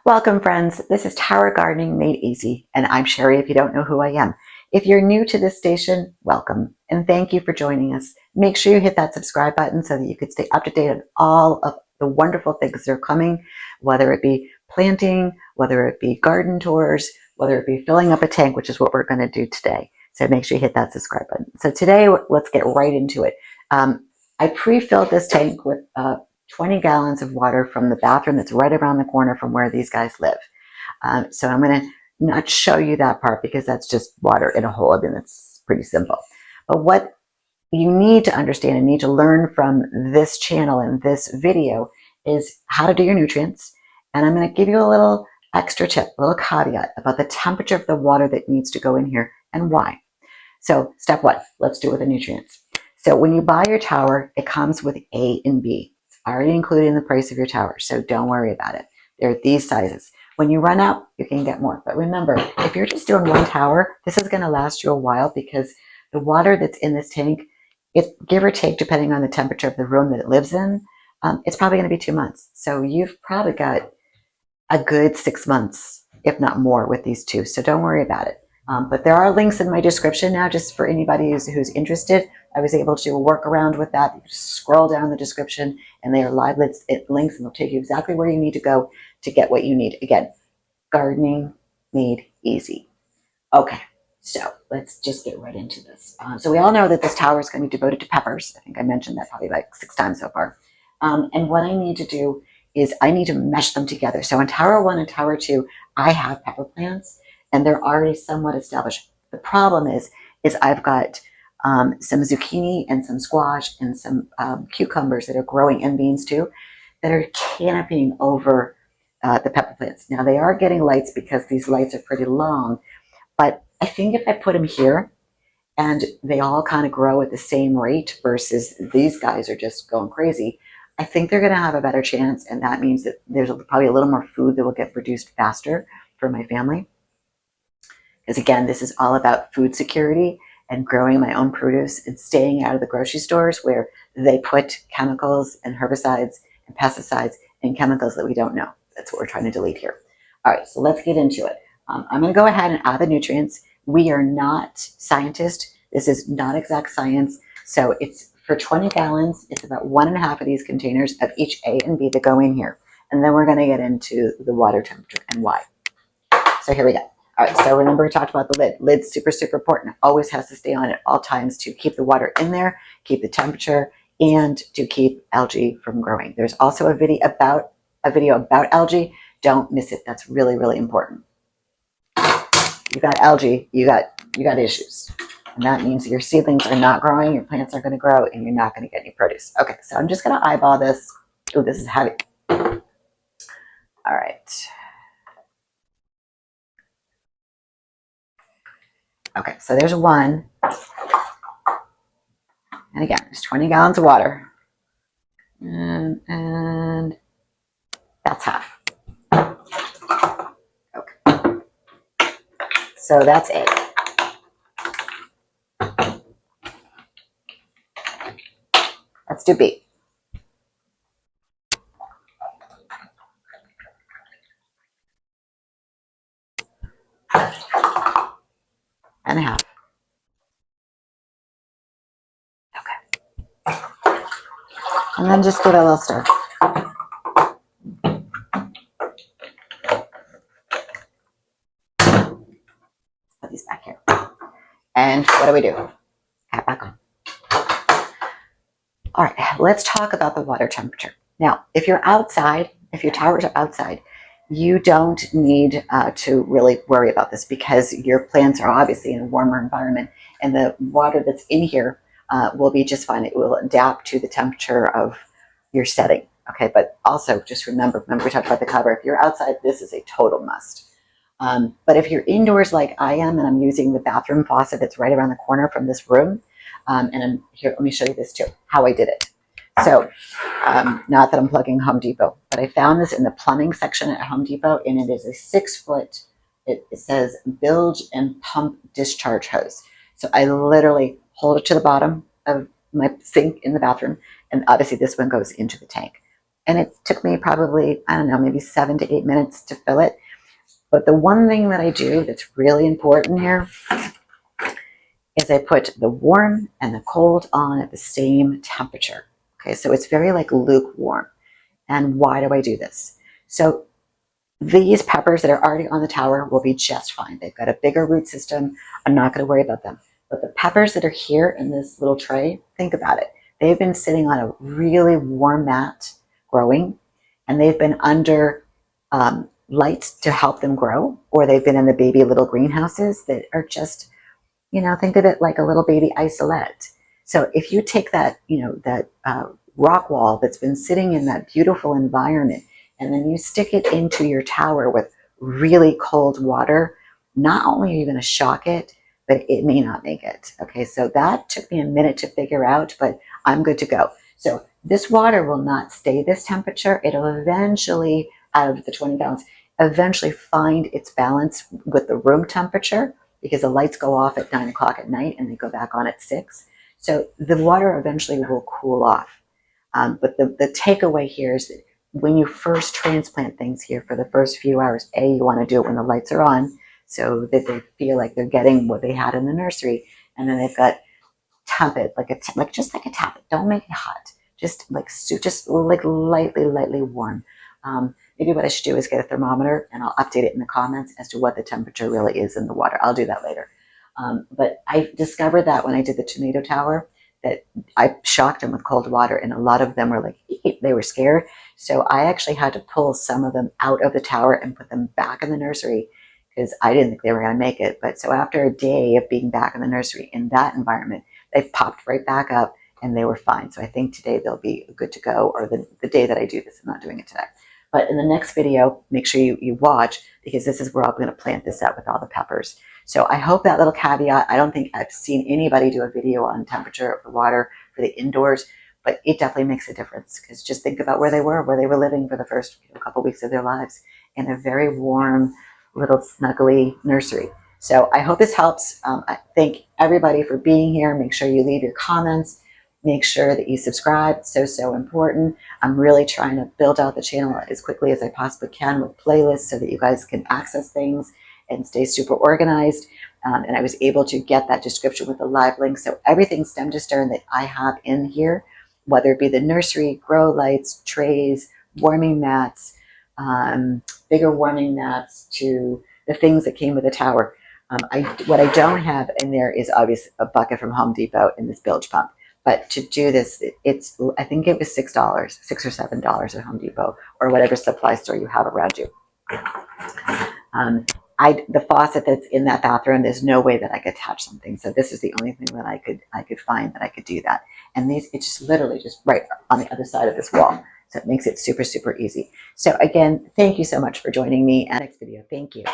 Welcome, friends. This is Tower Gardening Made Easy, and I'm Sherry if you don't know who I am. If you're new to this station, welcome, and thank you for joining us. Make sure you hit that subscribe button so that you can stay up to date on all of the wonderful things that are coming, whether it be planting, whether it be garden tours, whether it be filling up a tank, which is what we're going to do today. So make sure you hit that subscribe button. So today, let's get right into it. I pre-filled this tank with 20 gallons of water from the bathroom that's right around the corner from where these guys live. So I'm going to not show you that part because that's just water in a hole. I mean, it's pretty simple. But what you need to understand and need to learn from this channel and this video is how to do your nutrients. And I'm going to give you a little extra tip, a little caveat about the temperature of the water that needs to go in here and why. So step one, let's do it with the nutrients. So when you buy your tower, it comes with A and B. Already included in the price of your tower, so don't worry about it. They're these sizes. When you run out, you can get more. But remember, if you're just doing one tower, this is going to last you a while because the water that's in this tank, it give or take, depending on the temperature of the room that it lives in, it's probably going to be 2 months. So you've probably got a good 6 months, if not more, with these two. So don't worry about it. But there are links in my description now, just for anybody who's interested. I was able to work around with that. You just scroll down the description, and they are live links, and they'll take you exactly where you need to go to get what you need. Again, gardening made easy. Okay, so let's just get right into this. So we all know that this tower is going to be devoted to peppers. I think I mentioned that probably like 6 times so far. And what I need to do is I need to mesh them together. So in Tower 1 and Tower 2, I have pepper plants, and they're already somewhat established. The problem is I've got some zucchini and some squash and some cucumbers that are growing, and beans too, that are canopying over the pepper plants. Now they are getting lights because these lights are pretty long, but I think if I put them here and they all kind of grow at the same rate versus these guys are just going crazy, I think they're going to have a better chance, and that means that there's probably a little more food that will get produced faster for my family. Because again, this is all about food security and growing my own produce and staying out of the grocery stores where they put chemicals and herbicides and pesticides and chemicals that we don't know. That's what we're trying to delete here. All right, so let's get into it. I'm going to go ahead and add the nutrients. We are not scientists. This is not exact science. So it's for 20 gallons, it's about 1.5 of these containers of each A and B that go in here. And then we're going to get into the water temperature and why. So here we go. All right, so remember we talked about the lid. Lid's super, super important. It always has to stay on at all times to keep the water in there, keep the temperature, and to keep algae from growing. There's also a video about algae. Don't miss it. That's really, really important. You got algae, you got issues. And that means your seedlings are not growing, your plants are going to grow, and you're not going to get any produce. Okay, so I'm just going to eyeball this. Oh, this is heavy. All right. Okay, so there's one. And again, there's 20 gallons of water. And that's half. Okay. So that's A. Let's do B. And a half. Okay. And then just give it a little stir. Put these back here. And what do we do? Hat back on. All right, let's talk about the water temperature. Now, if you're outside, if your towers are outside, you don't need to really worry about this because your plants are obviously in a warmer environment, and the water that's in here will be just fine. It will adapt to the temperature of your setting. Okay, but also just remember we talked about the cover. If you're outside, this is a total must. But if you're indoors like I am, and I'm using the bathroom faucet that's right around the corner from this room, and I'm here, let me show you this too, how I did it. So, not that I'm plugging Home Depot, but I found this in the plumbing section at Home Depot, and it is a 6-foot, it says bilge and pump discharge hose. So I literally hold it to the bottom of my sink in the bathroom, and obviously this one goes into the tank. And it took me probably, I don't know, maybe 7 to 8 minutes to fill it. But the one thing that I do that's really important here is I put the warm and the cold on at the same temperature. Okay, so it's very like lukewarm. And why do I do this? So these peppers that are already on the tower will be just fine. They've got a bigger root system. I'm not going to worry about them. But the peppers that are here in this little tray, think about it. They've been sitting on a really warm mat growing, and they've been under lights to help them grow, or they've been in the baby little greenhouses that are just, think of it like a little baby isolette. So if you take that, that rock wall that's been sitting in that beautiful environment, and then you stick it into your tower with really cold water, not only are you going to shock it, but it may not make it. Okay, so that took me a minute to figure out, but I'm good to go. So this water will not stay this temperature. It'll eventually, out of the 20 gallons, eventually find its balance with the room temperature, because the lights go off at 9 o'clock at night and they go back on at 6. So the water eventually will cool off. But the takeaway here is that when you first transplant things here for the first few hours, you want to do it when the lights are on so that they feel like they're getting what they had in the nursery. And then they've got tap it like just like a tap. Don't make it hot. Just like lightly warm. Maybe what I should do is get a thermometer and I'll update it in the comments as to what the temperature really is in the water. I'll do that later. But I discovered that when I did the tomato tower, that I shocked them with cold water, and a lot of them were like, they were scared. So I actually had to pull some of them out of the tower and put them back in the nursery because I didn't think they were going to make it. But so after a day of being back in the nursery in that environment, they popped right back up and they were fine. So I think today they'll be good to go, or the day that I do this. I'm not doing it today. But in the next video, make sure you watch, because this is where I'm going to plant this out with all the peppers. So I hope that little caveat, I don't think I've seen anybody do a video on temperature of the water for the indoors, but it definitely makes a difference, because just think about where they were living for the first couple weeks of their lives in a very warm, little snuggly nursery. So I hope this helps. I thank everybody for being here. Make sure you leave your comments. Make sure that you subscribe. It's so important. I'm really trying to build out the channel as quickly as I possibly can with playlists so that you guys can access things and stay super organized. And I was able to get that description with a live link. So everything stem to stern that I have in here, whether it be the nursery, grow lights, trays, warming mats, bigger warming mats, to the things that came with the tower. What I don't have in there is obviously a bucket from Home Depot and this bilge pump. But to do this, I think it was $6, $6 or $7 at Home Depot, or whatever supply store you have around you. The faucet that's in that bathroom, there's no way that I could attach something. So this is the only thing that I could find that I could do that. And it's just literally just right on the other side of this wall. So it makes it super easy. So again, thank you so much for joining me. And next video, thank you.